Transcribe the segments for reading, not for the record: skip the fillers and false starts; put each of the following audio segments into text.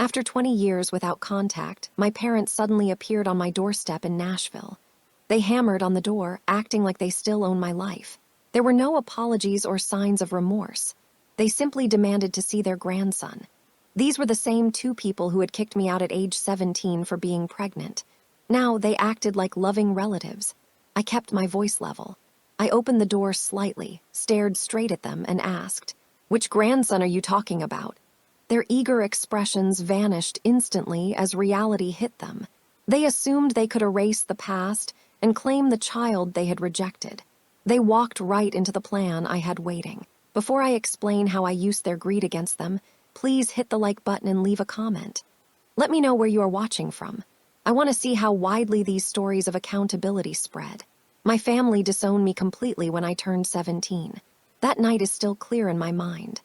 After 20 years without contact, my parents suddenly appeared on my doorstep in Nashville. They hammered on the door, acting like they still own my life. There were no apologies or signs of remorse. They simply demanded to see their grandson. These were the same two people who had kicked me out at age 17 for being pregnant. Now they acted like loving relatives. I kept my voice level. I opened the door slightly, stared straight at them, and asked, "Which grandson are you talking about?" Their eager expressions vanished instantly as reality hit them. They assumed they could erase the past and claim the child they had rejected. They walked right into the plan I had waiting. Before I explain how I used their greed against them, please hit the like button and leave a comment. Let me know where you are watching from. I want to see how widely these stories of accountability spread. My family disowned me completely when I turned 17. That night is still clear in my mind.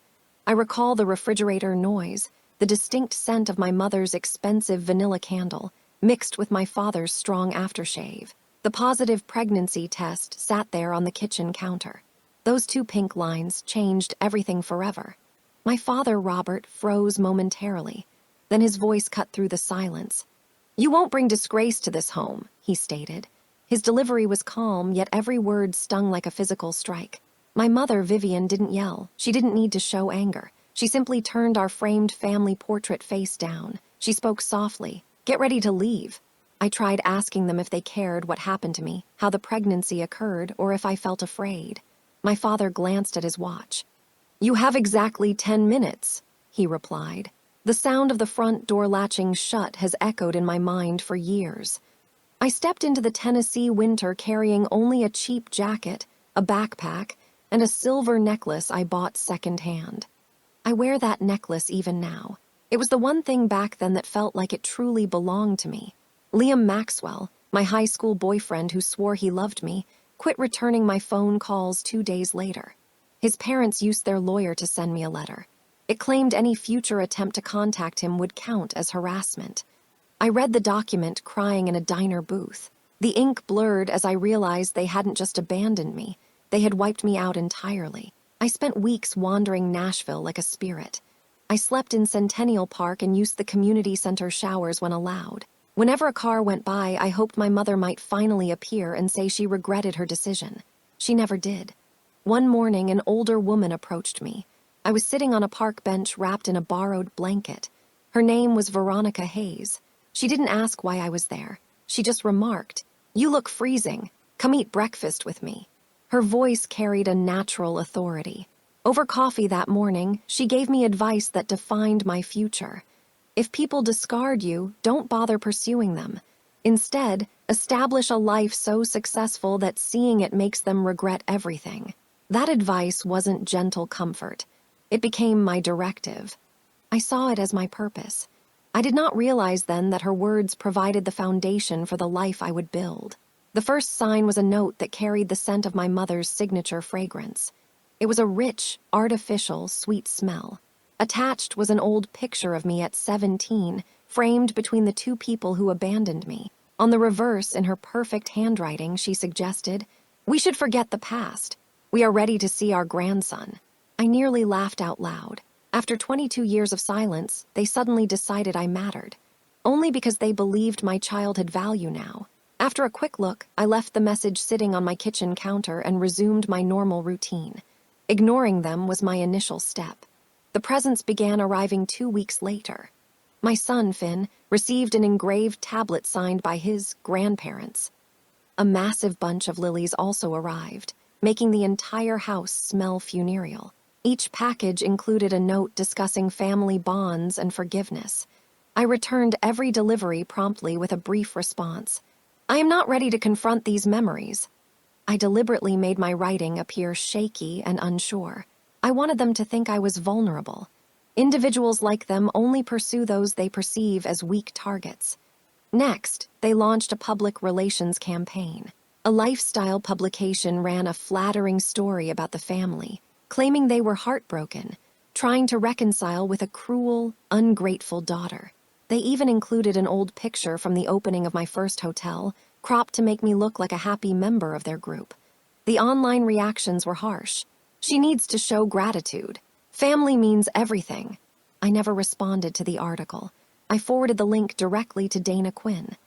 I recall the refrigerator noise, the distinct scent of my mother's expensive vanilla candle, mixed with my father's strong aftershave. The positive pregnancy test sat there on the kitchen counter. Those two pink lines changed everything forever. My father, Robert, froze momentarily. Then his voice cut through the silence. "You won't bring disgrace to this home," he stated. His delivery was calm, yet every word stung like a physical strike. My mother, Vivian, didn't yell. She didn't need to show anger. She simply turned our framed family portrait face down. She spoke softly. "Get ready to leave." I tried asking them if they cared what happened to me, how the pregnancy occurred, or if I felt afraid. My father glanced at his watch. "You have exactly 10 minutes, he replied. The sound of the front door latching shut has echoed in my mind for years. I stepped into the Tennessee winter carrying only a cheap jacket, a backpack, and a silver necklace I bought secondhand. I wear that necklace even now. It was the one thing back then that felt like it truly belonged to me. Liam Maxwell, my high school boyfriend who swore he loved me, quit returning my phone calls 2 days later. His parents used their lawyer to send me a letter. It claimed any future attempt to contact him would count as harassment. I read the document crying in a diner booth. The ink blurred as I realized they hadn't just abandoned me. They had wiped me out entirely. I spent weeks wandering Nashville like a spirit. I slept in Centennial Park and used the community center showers when allowed. Whenever a car went by, I hoped my mother might finally appear and say she regretted her decision. She never did. One morning, an older woman approached me. I was sitting on a park bench wrapped in a borrowed blanket. Her name was Veronica Hayes. She didn't ask why I was there. She just remarked, "You look freezing. Come eat breakfast with me." Her voice carried a natural authority. Over coffee that morning, she gave me advice that defined my future. If people discard you, don't bother pursuing them. Instead, establish a life so successful that seeing it makes them regret everything. That advice wasn't gentle comfort. It became my directive. I saw it as my purpose. I did not realize then that her words provided the foundation for the life I would build. The first sign was a note that carried the scent of my mother's signature fragrance. It was a rich, artificial, sweet smell. Attached was an old picture of me at 17, framed between the two people who abandoned me. On the reverse, in her perfect handwriting, she suggested, "We should forget the past. We are ready to see our grandson." I nearly laughed out loud. After 22 years of silence, they suddenly decided I mattered. Only because they believed my child had value now. After a quick look, I left the message sitting on my kitchen counter and resumed my normal routine. Ignoring them was my initial step. The presents began arriving 2 weeks later. My son, Finn, received an engraved tablet signed by his grandparents. A massive bunch of lilies also arrived, making the entire house smell funereal. Each package included a note discussing family bonds and forgiveness. I returned every delivery promptly with a brief response. "I am not ready to confront these memories." I deliberately made my writing appear shaky and unsure. I wanted them to think I was vulnerable. Individuals like them only pursue those they perceive as weak targets. Next, they launched a public relations campaign. A lifestyle publication ran a flattering story about the family, claiming they were heartbroken, trying to reconcile with a cruel, ungrateful daughter. They even included an old picture from the opening of my first hotel, cropped to make me look like a happy member of their group. The online reactions were harsh. "She needs to show gratitude. Family means everything." I never responded to the article. I forwarded the link directly to Dana Quinn.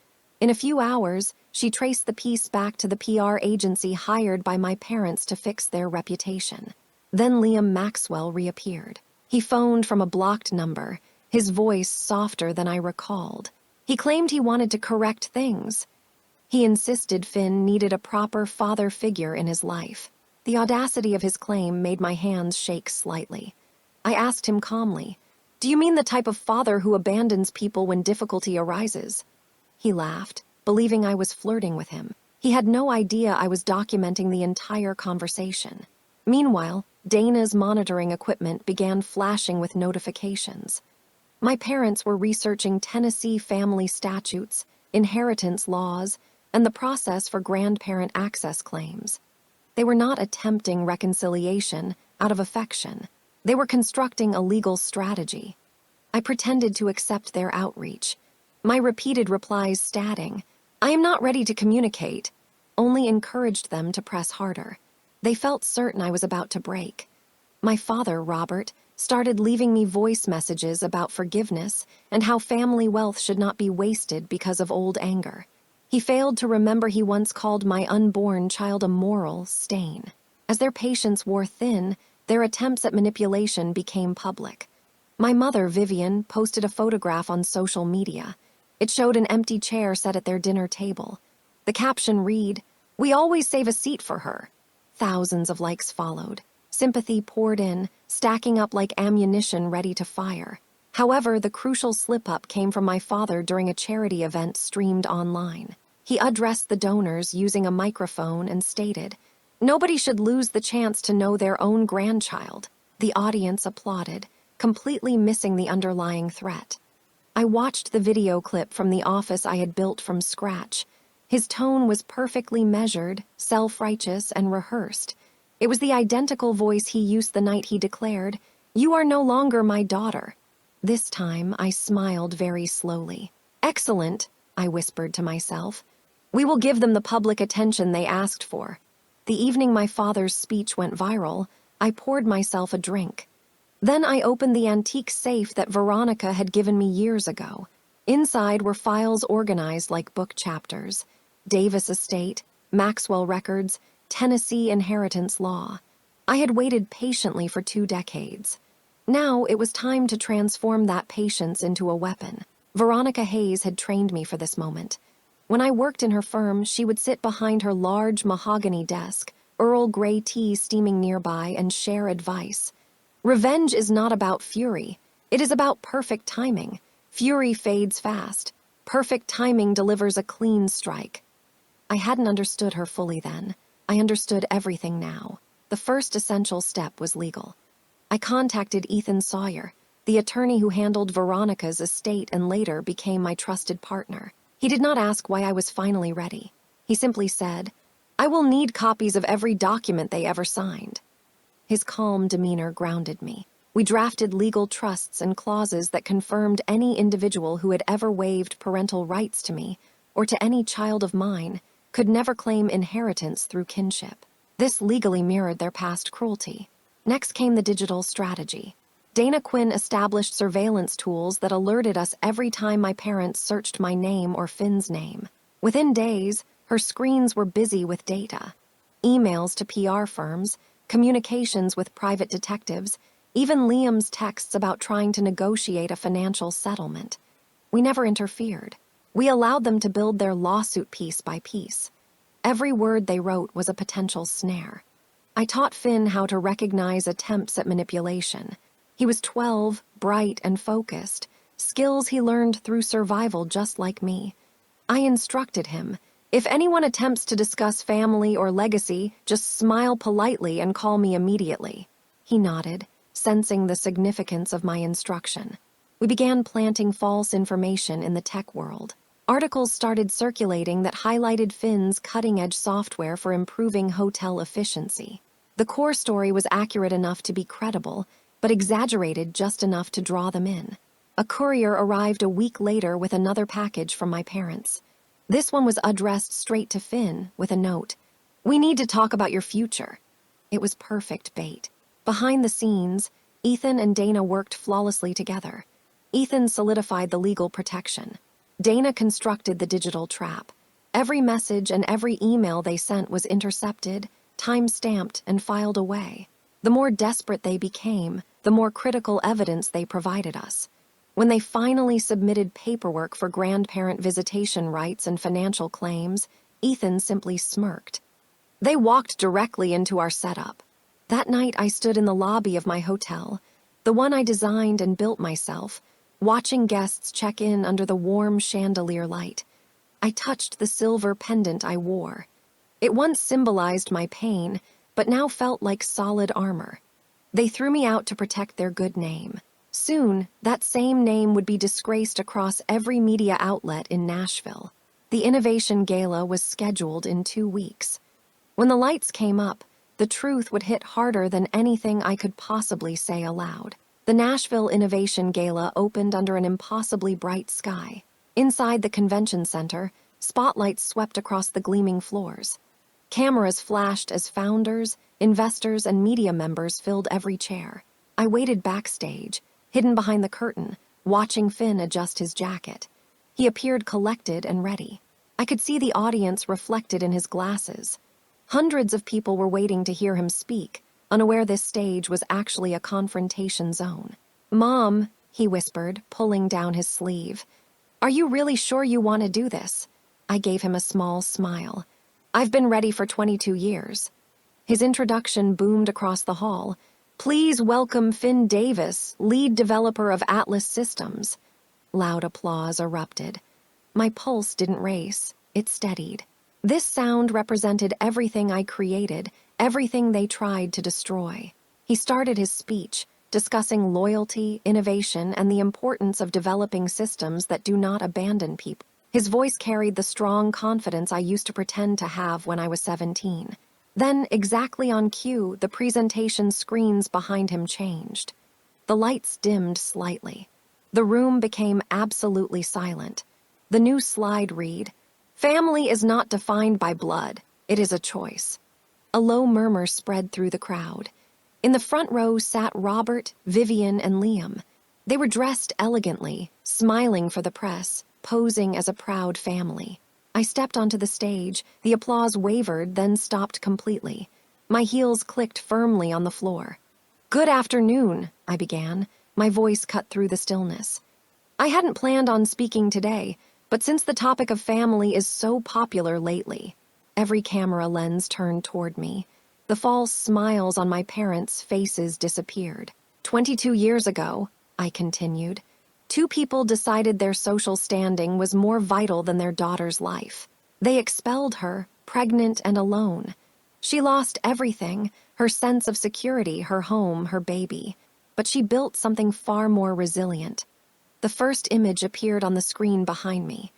In a few hours, she traced the piece back to the PR agency hired by my parents to fix their reputation. Then Liam Maxwell reappeared. He phoned from a blocked number, his voice softer than I recalled. He claimed he wanted to correct things. He insisted Finn needed a proper father figure in his life. The audacity of his claim made my hands shake slightly. I asked him calmly, "Do you mean the type of father who abandons people when difficulty arises?" He laughed, believing I was flirting with him. He had no idea I was documenting the entire conversation. Meanwhile, Dana's monitoring equipment began flashing with notifications. My parents were researching Tennessee family statutes, inheritance laws, and the process for grandparent access claims. They were not attempting reconciliation out of affection. They were constructing a legal strategy. I pretended to accept their outreach, my repeated replies stating, "I am not ready to communicate," only encouraged them to press harder. They felt certain I was about to break. My father, Robert, started leaving me voice messages about forgiveness and how family wealth should not be wasted because of old anger. He failed to remember he once called my unborn child a moral stain. As their patience wore thin, their attempts at manipulation became public. My mother, Vivian, posted a photograph on social media. It showed an empty chair set at their dinner table. The caption read, "We always save a seat for her." Thousands of likes followed. Sympathy poured in, stacking up like ammunition ready to fire. However, the crucial slip-up came from my father during a charity event streamed online. He addressed the donors using a microphone and stated, "Nobody should lose the chance to know their own grandchild." The audience applauded, completely missing the underlying threat. I watched the video clip from the office I had built from scratch. His tone was perfectly measured, self-righteous, and rehearsed. It was the identical voice he used the night he declared, "You are no longer my daughter." This time, I smiled very slowly. "Excellent," I whispered to myself. "We will give them the public attention they asked for." The evening my father's speech went viral, I poured myself a drink. Then I opened the antique safe that Veronica had given me years ago. Inside were files organized like book chapters. Davis Estate, Maxwell Records, Tennessee inheritance law. I had waited patiently for 2 decades. Now it was time to transform that patience into a weapon. Veronica Hayes had trained me for this moment. When I worked in her firm, she would sit behind her large mahogany desk, Earl Grey tea steaming nearby, and share advice. Revenge is not about fury. It is about perfect timing. Fury fades fast. Perfect timing delivers a clean strike. I hadn't understood her fully then. I understood everything now. The first essential step was legal. I contacted Ethan Sawyer, the attorney who handled Veronica's estate and later became my trusted partner. He did not ask why I was finally ready. He simply said, "I will need copies of every document they ever signed." His calm demeanor grounded me. We drafted legal trusts and clauses that confirmed any individual who had ever waived parental rights to me, or to any child of mine, could never claim inheritance through kinship. This legally mirrored their past cruelty. Next came the digital strategy. Dana Quinn established surveillance tools that alerted us every time my parents searched my name or Finn's name. Within days, her screens were busy with data. Emails to PR firms, communications with private detectives, even Liam's texts about trying to negotiate a financial settlement. We never interfered. We allowed them to build their lawsuit piece by piece. Every word they wrote was a potential snare. I taught Finn how to recognize attempts at manipulation. He was 12, bright and focused, skills he learned through survival just like me. I instructed him, "If anyone attempts to discuss family or legacy, just smile politely and call me immediately." He nodded, sensing the significance of my instruction. We began planting false information in the tech world. Articles started circulating that highlighted Finn's cutting-edge software for improving hotel efficiency. The core story was accurate enough to be credible, but exaggerated just enough to draw them in. A courier arrived a week later with another package from my parents. This one was addressed straight to Finn with a note, "We need to talk about your future." It was perfect bait. Behind the scenes, Ethan and Dana worked flawlessly together. Ethan solidified the legal protection. Dana constructed the digital trap. Every message and every email they sent was intercepted, time-stamped, and filed away. The more desperate they became, the more critical evidence they provided us. When they finally submitted paperwork for grandparent visitation rights and financial claims, Ethan simply smirked. They walked directly into our setup. That night I stood in the lobby of my hotel, the one I designed and built myself, watching guests check in under the warm chandelier light. I touched the silver pendant I wore. It once symbolized my pain, but now felt like solid armor. They threw me out to protect their good name. Soon, that same name would be disgraced across every media outlet in Nashville. The Innovation Gala was scheduled in 2 weeks. When the lights came up, the truth would hit harder than anything I could possibly say aloud. The Nashville Innovation Gala opened under an impossibly bright sky. Inside the convention center, spotlights swept across the gleaming floors. Cameras flashed as founders, investors, and media members filled every chair. I waited backstage, hidden behind the curtain, watching Finn adjust his jacket. He appeared collected and ready. I could see the audience reflected in his glasses. Hundreds of people were waiting to hear him speak, unaware this stage was actually a confrontation zone. "Mom," he whispered, pulling down his sleeve. "Are you really sure you want to do this?" I gave him a small smile. "I've been ready for 22 years. His introduction boomed across the hall. "Please welcome Finn Davis, lead developer of Atlas Systems." Loud applause erupted. My pulse didn't race, it steadied. This sound represented everything I created, everything they tried to destroy. He started his speech, discussing loyalty, innovation, and the importance of developing systems that do not abandon people. His voice carried the strong confidence I used to pretend to have when I was 17. Then, exactly on cue, the presentation screens behind him changed. The lights dimmed slightly. The room became absolutely silent. The new slide read, "Family is not defined by blood, it is a choice." A low murmur spread through the crowd. In the front row sat Robert, Vivian, and Liam. They were dressed elegantly, smiling for the press, posing as a proud family. I stepped onto the stage, the applause wavered, then stopped completely. My heels clicked firmly on the floor. "Good afternoon," I began, my voice cut through the stillness. I hadn't planned on speaking today, but since the topic of family is so popular lately, every camera lens turned toward me. The false smiles on my parents' faces disappeared. 22 years ago, I continued, 2 people decided their social standing was more vital than their daughter's life. They expelled her, pregnant and alone. She lost everything, her sense of security, her home, her baby. But she built something far more resilient. The first image appeared on the screen behind me.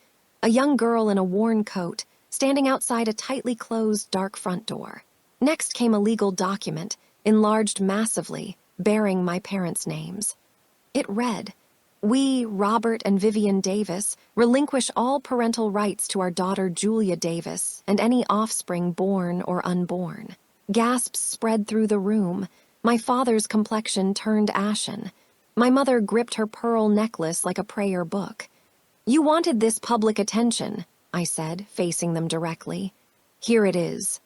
A young girl in a worn coat, standing outside a tightly closed dark front door. Next came a legal document, enlarged massively, bearing my parents' names. It read, "We, Robert and Vivian Davis, relinquish all parental rights to our daughter Julia Davis and any offspring born or unborn." Gasps spread through the room. My father's complexion turned ashen. My mother gripped her pearl necklace like a prayer book. "You wanted this public attention," I said, facing them directly. "Here it is."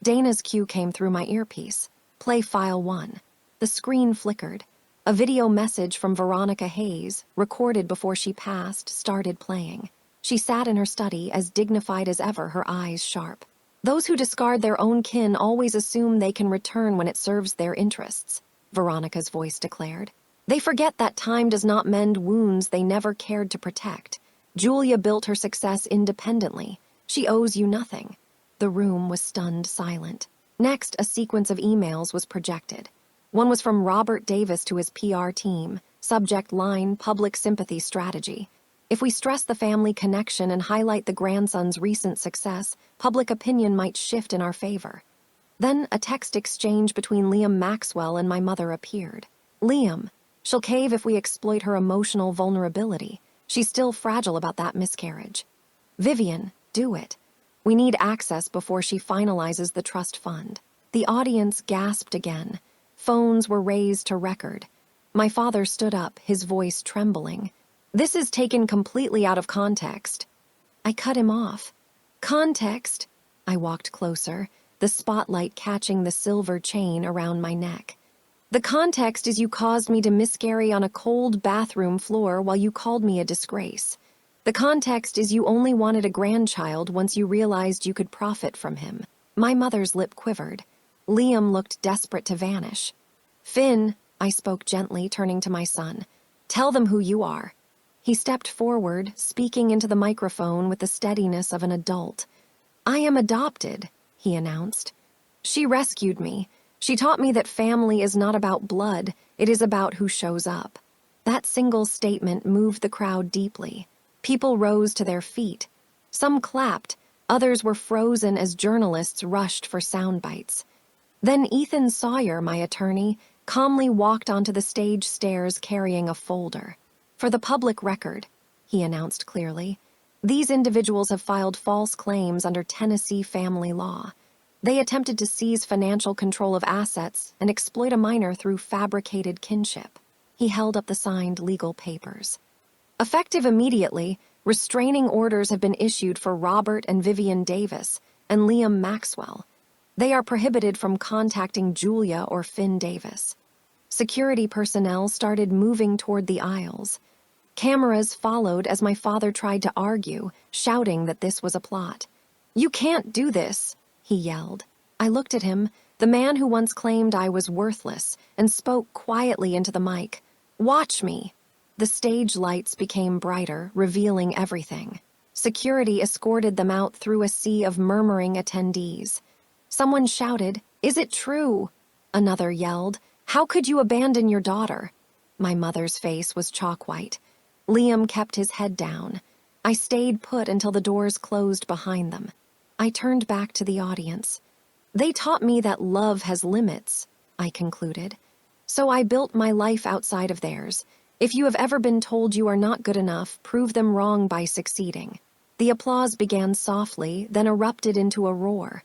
Dana's cue came through my earpiece. "Play file 1. The screen flickered. A video message from Veronica Hayes, recorded before she passed, started playing. She sat in her study, as dignified as ever, her eyes sharp. "Those who discard their own kin always assume they can return when it serves their interests," Veronica's voice declared. "They forget that time does not mend wounds they never cared to protect. Julia built her success independently. She owes you nothing." The room was stunned silent. Next, a sequence of emails was projected. One was from Robert Davis to his PR team, subject line, "Public Sympathy Strategy." If we stress the family connection and highlight the grandson's recent success, public opinion might shift in our favor. Then a text exchange between Liam Maxwell and my mother appeared. "Liam, she'll cave if we exploit her emotional vulnerability. She's still fragile about that miscarriage." "Vivian, do it. We need access before she finalizes the trust fund." The audience gasped again. Phones were raised to record. My father stood up, his voice trembling. "This is taken completely out of context." I cut him off. "Context?" I walked closer, the spotlight catching the silver chain around my neck. "The context is you caused me to miscarry on a cold bathroom floor while you called me a disgrace. The context is you only wanted a grandchild once you realized you could profit from him." My mother's lip quivered. Liam looked desperate to vanish. "Finn," I spoke gently, turning to my son, "tell them who you are." He stepped forward, speaking into the microphone with the steadiness of an adult. "I am adopted," he announced. "She rescued me. She taught me that family is not about blood, it is about who shows up." That single statement moved the crowd deeply. People rose to their feet. Some clapped, others were frozen as journalists rushed for sound bites. Then Ethan Sawyer, my attorney, calmly walked onto the stage stairs carrying a folder. "For the public record," he announced clearly, "these individuals have filed false claims under Tennessee family law. They attempted to seize financial control of assets and exploit a minor through fabricated kinship." He held up the signed legal papers. "Effective immediately, restraining orders have been issued for Robert and Vivian Davis and Liam Maxwell. They are prohibited from contacting Julia or Finn Davis." Security personnel started moving toward the aisles. Cameras followed as my father tried to argue, shouting that this was a plot. "You can't do this," he yelled. I looked at him, the man who once claimed I was worthless, and spoke quietly into the mic. "Watch me." The stage lights became brighter, revealing everything. Security escorted them out through a sea of murmuring attendees. Someone shouted, "Is it true?" Another yelled, "How could you abandon your daughter?" My mother's face was chalk white. Liam kept his head down. I stayed put until the doors closed behind them. I turned back to the audience. "They taught me that love has limits," I concluded. "So I built my life outside of theirs. If you have ever been told you are not good enough, prove them wrong by succeeding." The applause began softly, then erupted into a roar.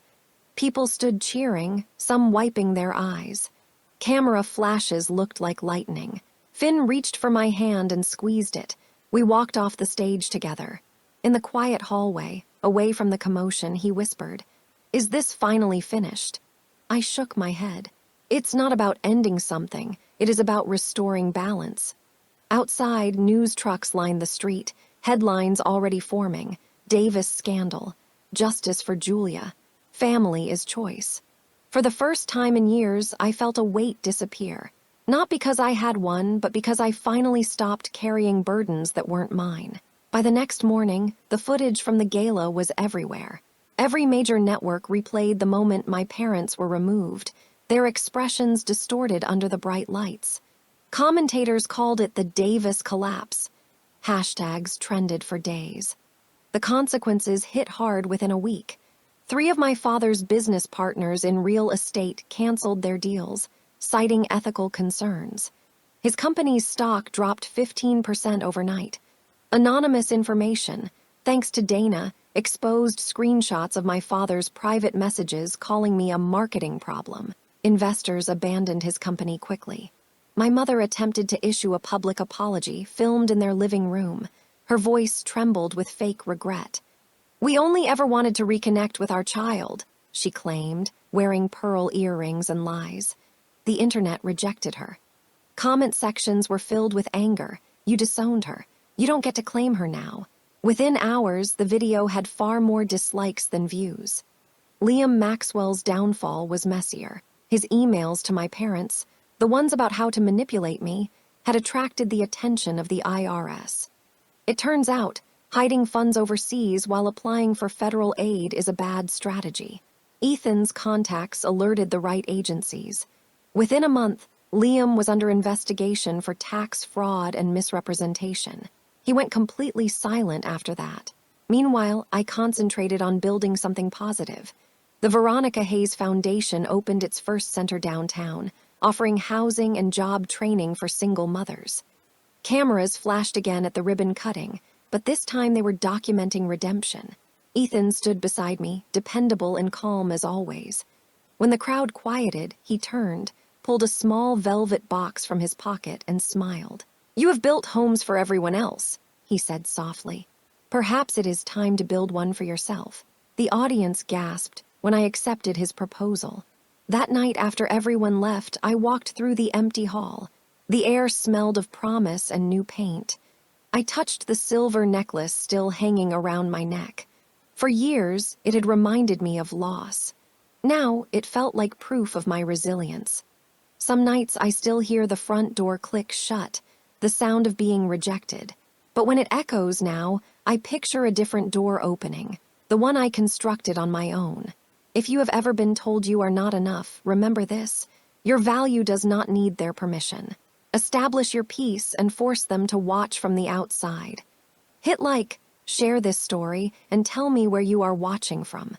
People stood cheering, some wiping their eyes. Camera flashes looked like lightning. Finn reached for my hand and squeezed it. We walked off the stage together. In the quiet hallway, away from the commotion, he whispered, "Is this finally finished?" I shook my head. "It's not about ending something. It is about restoring balance." Outside, news trucks lined the street, headlines already forming. Davis scandal. Justice for Julia. Family is choice. For the first time in years, I felt a weight disappear. Not because I had one, but because I finally stopped carrying burdens that weren't mine. By the next morning, the footage from the gala was everywhere. Every major network replayed the moment my parents were removed, their expressions distorted under the bright lights. Commentators called it the Davis collapse. Hashtags trended for days. The consequences hit hard within a week. 3 of my father's business partners in real estate canceled their deals, citing ethical concerns. His company's stock dropped 15% overnight. Anonymous information, thanks to Dana, exposed screenshots of my father's private messages calling me a marketing problem. Investors abandoned his company quickly. My mother attempted to issue a public apology, filmed in their living room. Her voice trembled with fake regret. "We only ever wanted to reconnect with our child," she claimed, wearing pearl earrings and lies. The internet rejected her. Comment sections were filled with anger. "You disowned her. You don't get to claim her now." Within hours, the video had far more dislikes than views. Liam Maxwell's downfall was messier. His emails to my parents, the ones about how to manipulate me, had attracted the attention of the IRS. It turns out, hiding funds overseas while applying for federal aid is a bad strategy. Ethan's contacts alerted the right agencies. Within a month, Liam was under investigation for tax fraud and misrepresentation. He went completely silent after that. Meanwhile, I concentrated on building something positive. The Veronica Hayes Foundation opened its first center downtown, offering housing and job training for single mothers. Cameras flashed again at the ribbon cutting, but this time they were documenting redemption. Ethan stood beside me, dependable and calm as always. When the crowd quieted, he turned. pulled a small velvet box from his pocket, and smiled. "You have built homes for everyone else," he said softly. "Perhaps it is time to build one for yourself." The audience gasped when I accepted his proposal. That night, after everyone left, I walked through the empty hall. The air smelled of promise and new paint. I touched the silver necklace still hanging around my neck. For years, it had reminded me of loss. Now, it felt like proof of my resilience. Some nights I still hear the front door click shut, the sound of being rejected. But when it echoes now, I picture a different door opening, the one I constructed on my own. If you have ever been told you are not enough, remember this: your value does not need their permission. Establish your peace and force them to watch from the outside. Hit like, share this story, and tell me where you are watching from.